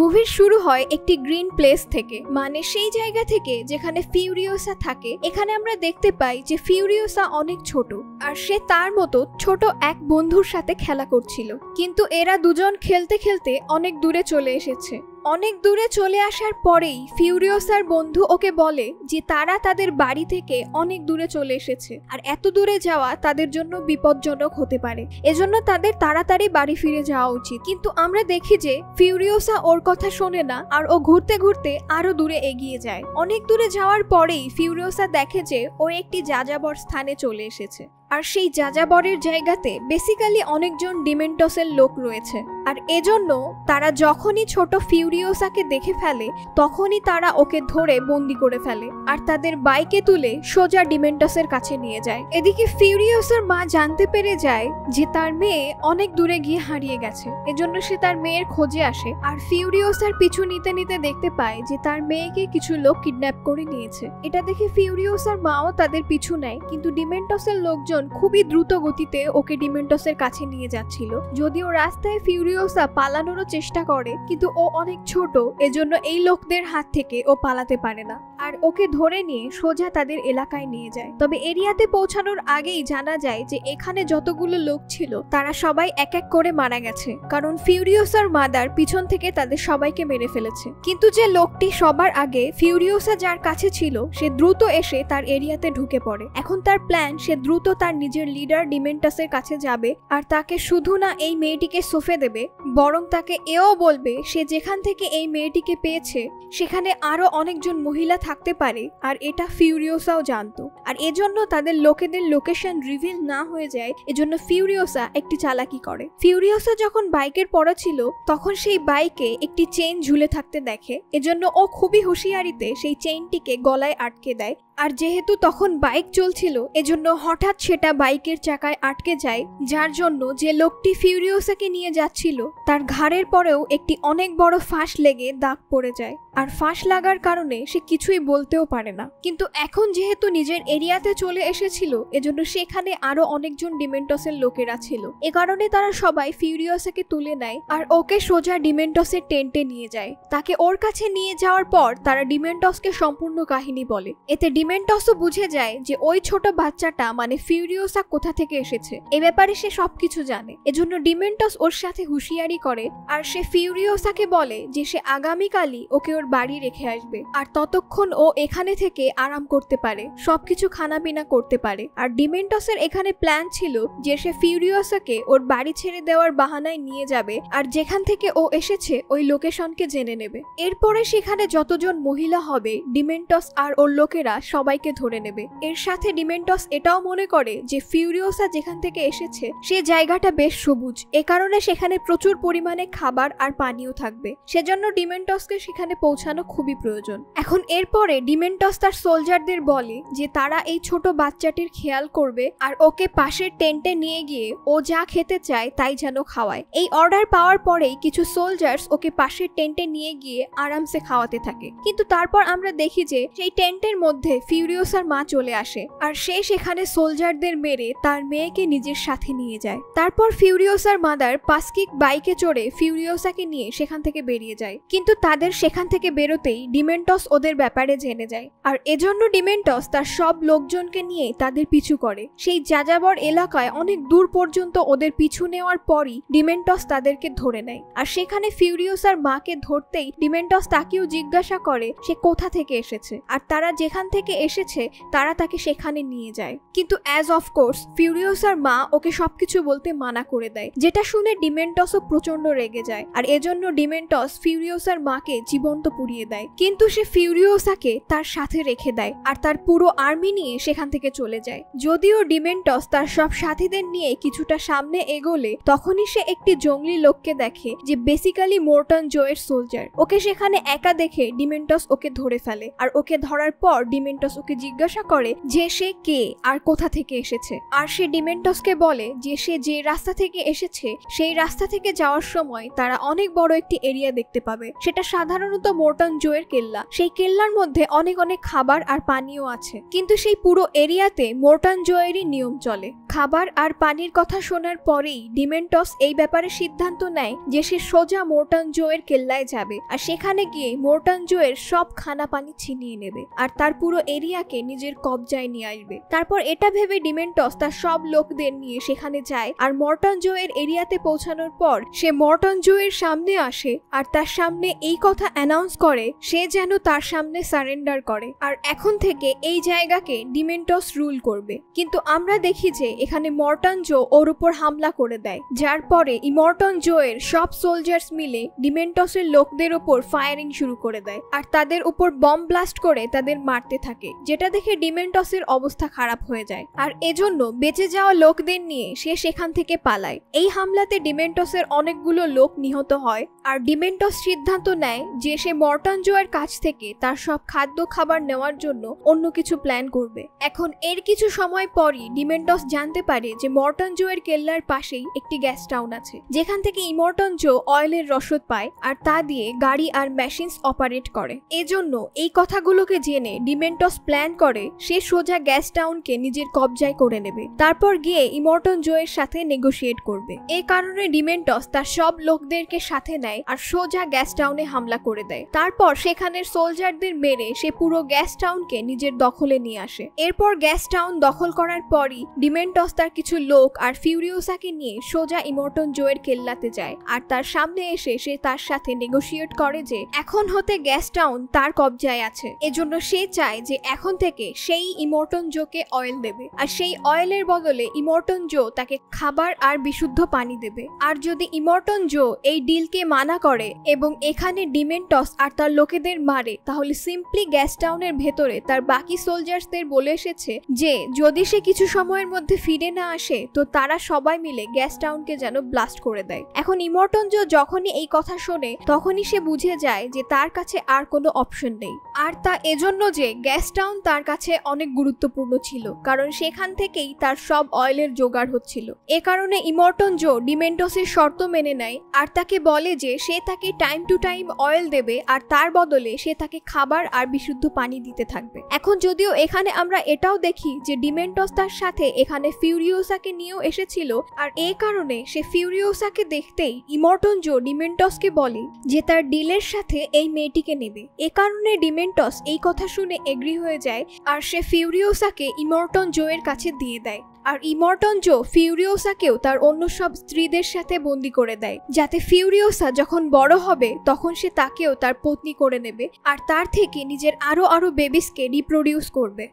মুভির শুরু হয় একটি গ্রিন প্লেস থেকে, মানে সেই জায়গা থেকে যেখানে ফিউরিওসা থাকে। এখানে আমরা দেখতে পাই যে ফিউরিওসা অনেক ছোট, আর সে তার মতো ছোট এক বন্ধুর সাথে খেলা করছিল। কিন্তু এরা দুজন খেলতে খেলতে অনেক দূরে চলে এসেছে। অনেক দূরে চলে আসার পরেই ফিউরিওসার বন্ধু ওকে বলে যে তারা তাদের বাড়ি থেকে অনেক দূরে চলে এসেছে, আর এত দূরে যাওয়া তাদের জন্য বিপজ্জনক হতে পারে, এজন্য তাদের তাড়াতাড়ি বাড়ি ফিরে যাওয়া উচিত। কিন্তু আমরা দেখি যে ফিউরিওসা ওর কথা শোনে না, আর ও ঘুরতে ঘুরতে আরো দূরে এগিয়ে যায়। অনেক দূরে যাওয়ার পরেই ফিউরিওসা দেখে যে ও একটি যাযাবর স্থানে চলে এসেছে, আর সেই যাযাবরের জায়গাতে বেসিক্যালি অনেকজন ডিমেন্টসের লোক রয়েছে। আর এজন্য তারা যখনই ছোট ফিউরিওসাকে দেখে ফেলে তখনই তারা ওকে ধরে বন্দি করে ফেলে, আর তাদের বাইকে তুলে সোজা ডিমেন্টসের কাছে নিয়ে যায়। এদিকে ফিউরিওসার মা জানতে পেরে যায় যে তার মেয়ে অনেক দূরে গিয়ে হারিয়ে গেছে, এজন্য সে তার মেয়ের খোঁজে আসে। আর ফিউরিওসার পিছু নিতে নিতে দেখতে পায় যে তার মেয়েকে কিছু লোক কিডন্যাপ করে নিয়েছে। এটা দেখে ফিউরিওসার মাও তাদের পিছু নেয়, কিন্তু ডিমেন্টসের লোকজন খুবই দ্রুত গতিতে ওকে ডিমেন্টসের কাছে নিয়ে যাচ্ছিল। যদিও রাস্তায় ফিউরিওসা পালানোরও চেষ্টা করে, কিন্তু ও অনেক ছোট, এজন্য এই লোকদের হাত থেকে ও পালাতে পারে না, আর ওকে ধরে নিয়ে সোজা তাদের এলাকায় নিয়ে যায়। তবে এরিয়াতে পৌঁছানোর আগেই জানা যায় যে এখানে যতগুলো লোক ছিল তারা সবাই এক এক করে মারা গেছে, কারণ ফিউরিওসার মাদার পিছন থেকে তাদের সবাইকে মেরে ফেলেছে। কিন্তু যে লোকটি সবার আগে ফিউরিওসা যার কাছে ছিল সে দ্রুত এসে তার এরিয়াতে ঢুকে পড়ে। এখন তার প্ল্যান, সে দ্রুত তার নিজের লিডার ডিমেন্টাসের কাছে যাবে, আর তাকে শুধু না এই মেয়েটিকে সঁপে দেবে, বরং তাকে এও বলবে সে যেখান থেকে এই মেয়েটিকে পেয়েছে সেখানে আরো অনেকজন মহিলা থাকতে পারে, আর এটা ফিউরিওসাও জানতো। আর এজন্য তাদের লোকেদের লোকেশন রিভিল না হয়ে যায়, এজন্য ফিউরিওসা একটি চালাকি করে। ফিউরিওসা যখন বাইকের পড়া ছিল তখন সেই বাইকে একটি চেইন ঝুলে থাকতে দেখে, এজন্য ও খুবই হুঁশিয়ারিতে সেই চেইনটিকে গলায় আটকে দেয়। আর যেহেতু তখন বাইক চলছিল এজন্য হঠাৎ সেটা বাইকের চাকায় আটকে যায়, যার জন্য যে লোকটি ফিউরিওসাকে নিয়ে যাচ্ছিল তার ঘাড়ের পরেও একটি অনেক বড় ফাঁস লেগে দাগ পড়ে যায়, আর ফাঁস লাগার কারণে সে কিছুই বলতেও পারে না। কিন্তু এখন যেহেতু নিজের এরিয়াতে চলে এসেছিল এজন্য সেখানে আরো অনেকজন ডিমেন্টসের লোকেরা ছিল, এ কারণে তারা সবাই ফিউরিওসাকে তুলে নেয় আর ওকে সোজা ডিমেন্টসের টেন্টে নিয়ে যায়। তাকে ওর কাছে নিয়ে যাওয়ার পর তারা ডিমেন্টসকে সম্পূর্ণ কাহিনী বলে। এতে ডিমেন্টসও বুঝে যায় যে ওই ছোট বাচ্চাটা মানে ফিউরিওসা কোথা থেকে এসেছে, এ ব্যাপারে সে সবকিছু জানে। এজন্য ডিমেন্টস ওর সাথে হুঁশিয়ারি করে, আর সে ফিউরিওসাকে বলে যে সে আগামীকালই ওকে ওর বাড়ি রেখে আসবে, আর ততক্ষণ ও এখানে থেকে আরাম করতে পারে, সবকিছু খানাপিনা করতে পারে। আর ডিমেন্টসের এখানে প্ল্যান ছিল যে সে ফিউরিওসাকে ওর বাড়ি ছেড়ে দেওয়ার বাহানায় নিয়ে যাবে, আর যেখান থেকে ও এসেছে ওই লোকেশনকে জেনে নেবে। এরপরে সেখানে যতজন মহিলা হবে ডিমেন্টস আর ওর লোকেরা সবাইকে ধরে নেবে। এর সাথে ডিমেন্টস এটাও মনে করে যে ফিউরিওসা যেখান থেকে এসেছে সে জায়গাটা বেশ সবুজ, এ কারণে সেখানে প্রচুর পরিমাণে খাবার আর পানিও থাকবে, সেজন্য ডিমেন্টসকে সেখানে পৌঁছানো খুবই প্রয়োজন। এখন এরপরে ডিমেন্টস তার সোলজারদের বলে যে তারা এই ছোট বাচ্চাটির খেয়াল করবে, আর ওকে পাশের টেন্টে নিয়ে গিয়ে ও যা খেতে চায় তাই যেন খাওয়ায়। এই অর্ডার পাওয়ার পরেই কিছু সোলজার্স ওকে পাশের টেন্টে নিয়ে গিয়ে আরামসে খাওয়াতে থাকে। কিন্তু তারপর আমরা দেখি যে সেই টেন্টের মধ্যে ফিউরিওসার মা চলে আসে, আর সে সেখানে সোলজারদের মেরে তার মেয়েকে নিজের সাথে নিয়ে যায়। তারপর ফিউরিওসার মাদার পাস্কিক বাইকে চড়ে ফিউরিওসাকে নিয়ে সেখান থেকে বেরিয়ে যায়, কিন্তু তাদের সেখান থেকে বেরোতেই ডিমেন্টস ওদের ব্যাপারে জেনে যায়, আর এজন্য ডিমেন্টস তার সব লোকজনকে নিয়ে তাদের পিছু করে। সেই যাযাবর এলাকায় অনেক দূর পর্যন্ত ওদের পিছু নেওয়ার পরই ডিমেন্টস তাদেরকে ধরে নেয়, আর সেখানে ফিউরিওসার মাকে ধরতেই ডিমেন্টস তাকেও জিজ্ঞাসা করে সে কোথা থেকে এসেছে, আর তারা যেখান থেকে এসেছে তারা তাকে সেখানে নিয়ে যায়। কিন্তু অ্যাজ অফ কোর্স ফিউরিওসার মা ওকে সবকিছু বলতে মানা করে দেয়, যেটা শুনে ডিমেন্টসও প্রচন্ড রেগে যায়, আর এজন্য ডিমেন্টস ফিউরিওসার মাকে জীবন্ত পুড়িয়ে দেয়। কিন্তু সে ফিউরিওসাকে তার সাথে রেখে দেয়, আর তার পুরো আর্মি নিয়ে সেখান থেকে চলে যায়। যদিও ডিমেন্টস তার সব সাথীদের নিয়ে কিছুটা সামনে এগোলে তখনই সে একটি জঙ্গলি লোককে দেখে যে বেসিক্যালি মর্টন জোয়ের সোলজার। ওকে সেখানে একা দেখে ডিমেন্টস ওকে ধরে ফেলে, আর ওকে ধরার পর ডিমেন্টস ওকে জিজ্ঞাসা করে যে সে কে আর কোথা থেকে এসেছে। আর সে ডিমেন্টসকে বলে যে সে যে রাস্তা থেকে এসেছে সেই রাস্তা থেকে যাওয়ার সময় তারা অনেক বড় একটি এরিয়া দেখতে পাবে। সেটা সাধারণত মর্টন জোয়ের কেল্লা। সেই কেল্লার মধ্যে অনেক অনেক খাবার আর পানীয় আছে, কিন্তু সেই পুরো এরিয়াতে মর্টন জোয়েরই নিয়ম চলে। খাবার আর পানির কথা শোনার পরেই ডিমেন্টস এই ব্যাপারে সিদ্ধান্ত নেয় যে সে সোজা মর্টন জোয়ের কেল্লায় যাবে আর সেখানে গিয়ে মর্টন জোয়ের সব খানা পানি ছিনিয়ে নেবে আর তার পুরো এরিয়াকে নিজের কবজায় নিয়ে আসবে। তারপর এটা ভেবে ডিমেন্টস তার সব লোকদের নিয়ে সেখানে যায় আর মর্টন জোয়ের এরিয়াতে পৌঁছানোর পর সে মর্টন জোয়ের সামনে আসে আর তার সামনে এই কথা অ্যানাউন্স করে সে যেন তার সামনে সারেন্ডার করে আর এখন থেকে এই জায়গাকে ডিমেন্টস রুল করবে। কিন্তু আমরা দেখি যে এখানে মর্টন জো ওর উপর হামলা করে দেয়, যার পরে ইমর্টন জোয়ের সব সোলজার্স মিলে ডিমেন্টসের লোকদের উপর ফায়ারিং শুরু করে দেয় আর তাদের উপর বম ব্লাস্ট করে তাদের মারতে থাকে, যেটা দেখে ডিমেন্টসের অবস্থা খারাপ হয়ে যায় আর এজন্য বেঁচে যাওয়া লোকদের নিয়ে সে সেখান থেকে পালায়। এই হামলাতে ডিমেন্টসের অনেকগুলো লোক নিহত হয় আর ডিমেন্টস সিদ্ধান্ত নেয় যে সে মর্টন জোয়ের কাছ থেকে তার সব খাদ্য খাবার নেওয়ার জন্য অন্য কিছু প্ল্যান করবে। এখন এর কিছু সময় পরই ডিমেন্টস জানতে পারে যে মর্টন জোয়ের কেল্লার পাশেই একটি গ্যাস টাউন আছে, যেখান থেকে ইমর্টন জো অয়েলের রসদ পায় আর তা দিয়ে গাড়ি আর মেশিনস অপারেট করে। এজন্য এই কথাগুলোকে জেনে ডিমেন্টস প্ল্যান করে সে সোজা গ্যাস টাউনকে নিজের কবজায় করে নেবে, তারপর গিয়ে ইমর্টন জোয়ের সাথে নেগোশিয়েট করবে। এই কারণে ডিমেন্টস তার সব লোকদেরকে সাথে নেয় আর সোজা গ্যাস টাউনে হামলা করে দেয়। তারপর সেখানের সোলজারদের মেরে সে পুরো গ্যাস টাউনকে নিজের দখলে নিয়ে আসে। এরপর গ্যাস টাউন দখল করার পরই ডিমেন্টস তার কিছু লোক আর ফিউরিওসাকে নিয়ে সোজা ইমর্টন জোয়ের কেল্লাতে যায় আর তার সামনে এসে সে তার সাথে নেগোশিয়েট করে যে এখন হতে গ্যাস টাউন তার কবজায় আছে, এজন্য সে চায় যে এখন থেকে সেই ইমর্টন জোকে অয়েল দেবে আর সেই অয়েলের বদলে ইমর্টন জো তাকে খাবার আর বিশুদ্ধ পানি দেবে। আর যদি ইমর্টন জো এই ডিলকে মানা করে এবং এখানে ডিমেন্টস আর তার লোকেদের মারে, তাহলে সিম্পলি গ্যাস টাউনের ভেতরে তার বাকি সোলজার্সদের বলে এসেছে যে যদি সে কিছু সময়ের মধ্যে ফিরে না আসে তো তারা সবাই মিলে গ্যাস টাউনকে যেন ব্লাস্ট করে দেয়। এখন ইমর্টন জো যখনই এই কথা শোনে তখনই সে বুঝে যায় যে তার কাছে আর কোনো অপশন নেই, আর তা এজন্য যে গ্যাস টাউন তার কাছে অনেক গুরুত্বপূর্ণ ছিল, কারণ সেখান থেকেই তার সব অয়েলের জোগাড় হচ্ছিল। এ কারণে ইমর্টন জো ডিমেন্টসের শর্ত মেনে নেয় আর তাকে বলে যে সে তাকে টাইম টু টাইম অয়েল দেবে আর তার বদলে সে তাকে খাবার আর বিশুদ্ধ পানি দিতে থাকবে। এখন যদিও এখানে আমরা এটাও দেখি যে ডিমেন্টস তার সাথে এখানে ফিউরিওসাকে নিয়েও এসেছিল আর এই কারণে সে ফিউরিওসাকে দেখতেই ইমর্টন জো ডিমেন্টসকে বলে যে তার ডিলের সাথে এই মেয়েটিকে নেবে। এ কারণে ডিমেন্টস এই কথা শুনে এগ্রি হয়ে যায় আর সে ফিউরিওসাকে ইমর্টন জোয়ের কাছে দিয়ে দেয়। আর ইমর্টন জো ফিউরিওসাকেও তার অন্য সব স্ত্রীদের সাথে বন্দি করে দেয়, যাতে ফিউরিওসা যখন বড় হবে তখন সে তাকেও তার পত্নী করে নেবে আর তার থেকে নিজের আরো বেবিসকে রিপ্রোডিউস করবে।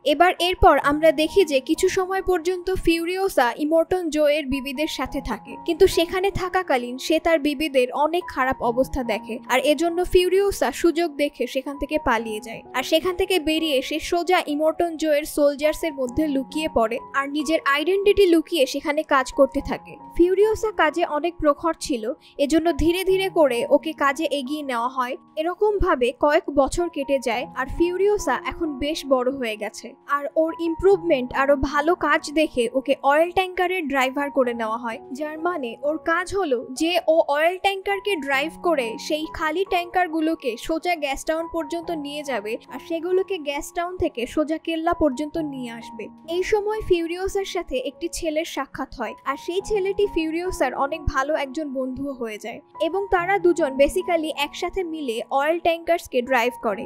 এরপর আমরা দেখি যে কিছু সময় পর্যন্ত ফিউরিওসা ইমর্টন জো এর বিবিদের সাথে থাকে, কিন্তু সেখানে থাকাকালীন সে তার বিবিদের অনেক খারাপ অবস্থা দেখে আর এজন্য ফিউরিওসা সুযোগ দেখে সেখান থেকে পালিয়ে যায় আর সেখান থেকে বেরিয়ে সে সোজা ইমর্টন জো এর সোলজার্সের মধ্যে লুকিয়ে পড়ে আর নিজের আইডেন্টিটি লুকিয়ে সেখানে কাজ করতে থাকে। ফিউরিওসা কাজে অনেক প্রখর ছিল, এজন্য ধীরে ধীরে করে ওকে কাজে এগিয়ে নেওয়া হয়। এরকম ভাবে কয়েক বছর কেটে যায় আর ফিউরিওসা এখন বেশ বড় হয়ে গেছে আর ওর ইমপ্রুভমেন্ট আরো ভালো কাজ দেখে ওকে অয়েল ট্যাঙ্কারের ড্রাইভার করে নেওয়া হয়, যার মানে ওর কাজ হলো যে ও অয়েল ট্যাঙ্কারকে ড্রাইভ করে সেই খালি ট্যাঙ্কারগুলোকে সোজা গ্যাস টাউন পর্যন্ত নিয়ে যাবে আর সেগুলোকে গ্যাস টাউন থেকে সোজা কেল্লা পর্যন্ত নিয়ে আসবে। এই সময় ফিউরিওসার সাথে একটি ছেলের সাক্ষাৎ হয় আর সেই ছেলেটি ফিউরিওসার অনেক ভালো একজন বন্ধুও হয়ে যায় এবং তারা দুজন বেসিক্যালি একসাথে মিলে অয়েল ট্যাঙ্কারসকে ড্রাইভ করে।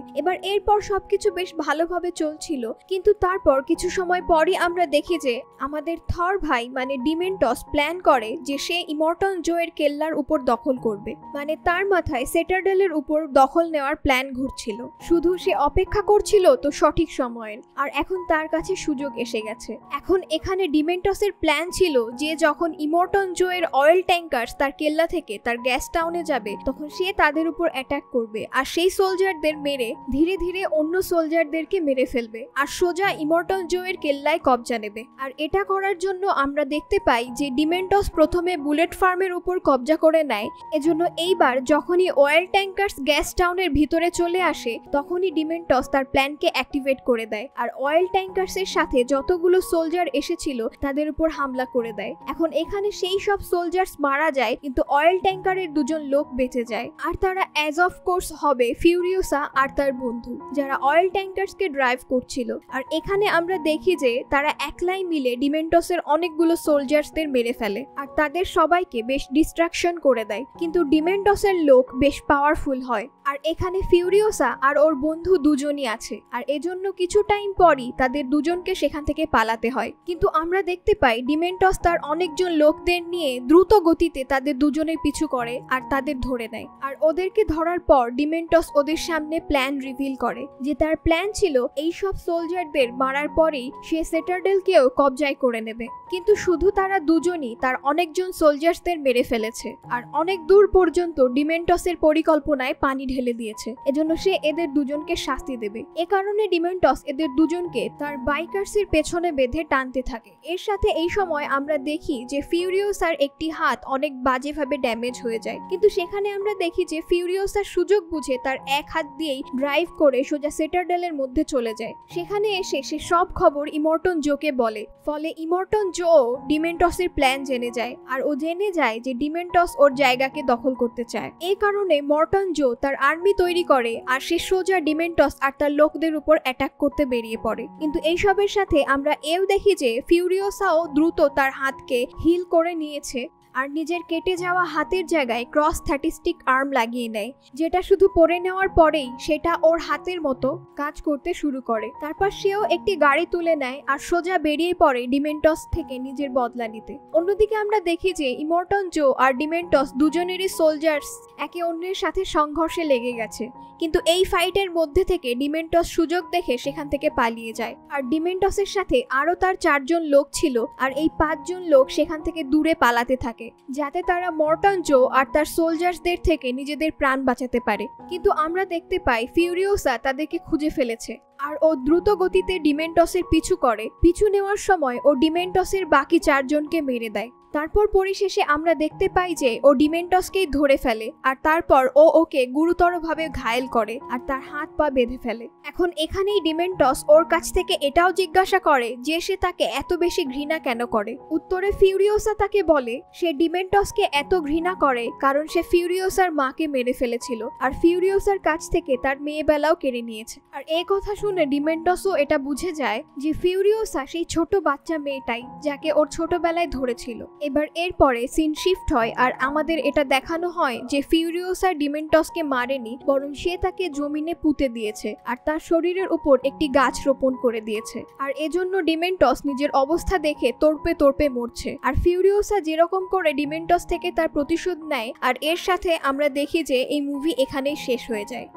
এরপর সবকিছু বেশ ভালোভাবে চলছিল, কিন্তু তারপর কিছু সময় পরই আমরা দেখি যে আমাদের থর ভাই মানে ডিমেন্টস প্ল্যান করে যে সে ইমর্টন জো এর কেল্লার উপর দখল করবে, মানে তার মাথায় সেটারডেলের উপর দখল নেওয়ার প্ল্যান ঘুরছিল। শুধু সে অপেক্ষা করছিল তো সঠিক সময়ের, আর এখন তার কাছে সুযোগ এসে গেছে। এখন এখানে ডিমেন্টসের প্ল্যান ছিল যে যখন ইমর্টন জো এর অয়েল ট্যাঙ্কারস তার কেল্লা থেকে তার গ্যাস টাউনে যাবে তখন সে তাদের উপর অ্যাটাক করবে আর সেই সোলজারদের মেরে ধীরে ধীরে অন্য সোলজারদেরকে মেরে ফেলবে আর সোজা ইমর্টন জো এর কেল্লায় কবজা নেবে। আর এটা করার জন্য আমরা দেখতে পাই যে ডিমেন্টস প্রথমে বুলেট ফার্মের উপর কবজা করে নেয়, এজন্য এইবার যখনই অয়েল ট্যাঙ্কারস গ্যাস টাউনের ভিতরে চলে আসে তখনই ডিমেন্টস তার প্ল্যানকে অ্যাক্টিভেট করে দেয় আর অয়েল ট্যাঙ্কারসের সাথে যতগুলো সোলজার এসেছিল ছিল তাদের উপর হামলা করে দেয়। এখন এখানে সেই সব সোলজার্স মারা যায়, কিন্তু অয়েল ট্যাঙ্কারের দুজন লোক বেঁচে যায়। আর তারা অ্যাজ অফ কোর্স হবে ফিউরিওসা আর তার বন্ধু, যারা অয়েল ট্যাঙ্কারসকে ড্রাইভ করছিল। আর এখানে আমরা দেখি যে তারা একলাই মিলে ডিমেন্টসের অনেকগুলো সোলজার্সদের মেরে ফেলে আর তাদের সবাইকে বেশ ডিস্ট্রাকশন করে দেয়। কিন্তু ডিমেন্টসের লোক বেশ পাওয়ারফুল হয়। আর এখানে ফিউরিওসা আর ওর বন্ধু দুজনই আছে, আর এজন্য কিছু টাইম পরই তাদের দুজনকে সেখান থেকে পালাতে হয়। কিন্তু আমরা দেখতে পাই ডিমেন্টস তার অনেকজন লোকদের নিয়ে দ্রুত গতিতে তাদের দুজনের পিছু করে আর তাদের ধরে নেয়। আর ওদেরকে ধরার পর ডিমেন্টস ওদের সামনে প্ল্যান রিভিল করে, যে তার প্ল্যান ছিল এই সব সোলজারদের মারার পরেই সে সেটারডেলকেও কবজায় করে নেবে। কিন্তু শুধু তারা দুজনই তার অনেকজন সোলজার্সদের মেরে ফেলেছে আর অনেক দূর পর্যন্ত ডিমেন্টসের পরিকল্পনায় পানি ঢেলে দিয়েছে। এজন্য সে এদের দুজনকে শাস্তি দেবে। এ কারণে ডিমেন্টস এদের দুজনকে তার বাইকার্সের পেছনে বেঁধে টানতে থাকে। এর সাথে এই সময় আমরা দেখি যে ফিউরিওসার একটি হাত অনেক বাজেভাবে ড্যামেজ হয়ে যায়, কিন্তু সেখানে আমরা দেখি যে ফিউরিওসার সুযোগ বুঝে তার এক হাত দিয়েই ড্রাইভ করে সোজা সেটারডেলের মধ্যে চলে যায়। সেখানে এসে সে সব খবর ইমর্টন জোকে বলে। ফলে ইমর্টন জো ডিমেন্টসের প্ল্যান জেনে যায় আর ও জেনে যায় যে ডিমেন্টস ওর জায়গাকে দখল করতে চায়। এই কারণে মর্টন জো তার আর্মি তৈরি করে আর সে সোজা ডিমেন্টস আর তার লোকদের উপর অ্যাটাক করতে বেরিয়ে পড়ে। কিন্তু এইসবের সাথে আমরা এও দেখি যে ফিউরিওসাও দ্রুত তার হাতকে হিল করে নিয়েছে আর নিজের কেটে যাওয়া হাতের জায়গায় ক্রস 30 আর্ম লাগিয়ে নেয়, যেটা শুধু পরে নেওয়ার পরেই সেটা ওর হাতের মতো কাজ করতে শুরু করে। তারপর সেও একটি গাড়ি তুলে নেয় আর সোজা বেরিয়ে পড়ে ডিমেন্টস থেকে নিজের বদলা নিতে। অন্যদিকে আমরা দেখি যে ইমর্টন জো আর ডিমেন্টস দুজনেরই সোলজার্স একে অন্যের সাথে সংঘর্ষে লেগে গেছে, কিন্তু এই ফাইটের মধ্যে থেকে ডিমেন্টস সুযোগ দেখে সেখান থেকে পালিয়ে যায়। আর ডিমেন্টসের সাথে আরো তার 4 জন লোক ছিল আর এই 5 জন লোক সেখান থেকে দূরে পালাতে থাকে, যাতে তারা মর্টন জো আর তার সোলজার্সদের থেকে নিজেদের প্রাণ বাঁচাতে পারে। কিন্তু আমরা দেখতে পাই ফিউরিওসা তাদেরকে খুঁজে ফেলেছে আর ও দ্রুত গতিতে ডিমেন্টসের পিছু করে। পিছু নেওয়ার সময় ও ডিমেন্টসের বাকি 4 জনকে মেরে দেয়। তারপর পরিশেষে আমরা দেখতে পাই যে ও ডিমেন্টসকেই ধরে ফেলে আর তারপর ও ওকে গুরুতরভাবে ঘায়েল করে আর তার হাত পা বেঁধে ফেলে। এখন এখানেই ডিমেন্টস ওর কাছ থেকে এটাও জিজ্ঞাসা করে যে সে তাকে এত বেশি ঘৃণা কেন করে। উত্তরে ফিউরিওসা তাকে বলে সে ডিমেন্টসকে এত ঘৃণা করে কারণ সে ফিউরিওসার মাকে মেরে ফেলেছিল আর ফিউরিওসার কাছ থেকে তার মেয়েবেলাও কেড়ে নিয়েছে। আর এই কথা শুনে ডিমেন্টসও এটা বুঝে যায় যে ফিউরিওসা সেই ছোট বাচ্চা মেয়েটাই যাকে ওর ছোটবেলায় ধরেছিল। এবার এরপরে সিন শিফট হয় আর আমাদের এটা দেখানো হয় যে ফিউরিওসা ডিমেন্টসকে মারেনি, বরং সে তাকে জমিনে পুঁতে দিয়েছে আর তার শরীরের উপর একটি গাছ রোপণ করে দিয়েছে। আর এজন্য ডিমেন্টস নিজের অবস্থা দেখে তোড়পে তোড়পে মরছে। আর ফিউরিওসা যেরকম করে ডিমেন্টস থেকে তার প্রতিশোধ নেয়, আর এর সাথে আমরা দেখি যে এই মুভি এখানেই শেষ হয়ে যায়।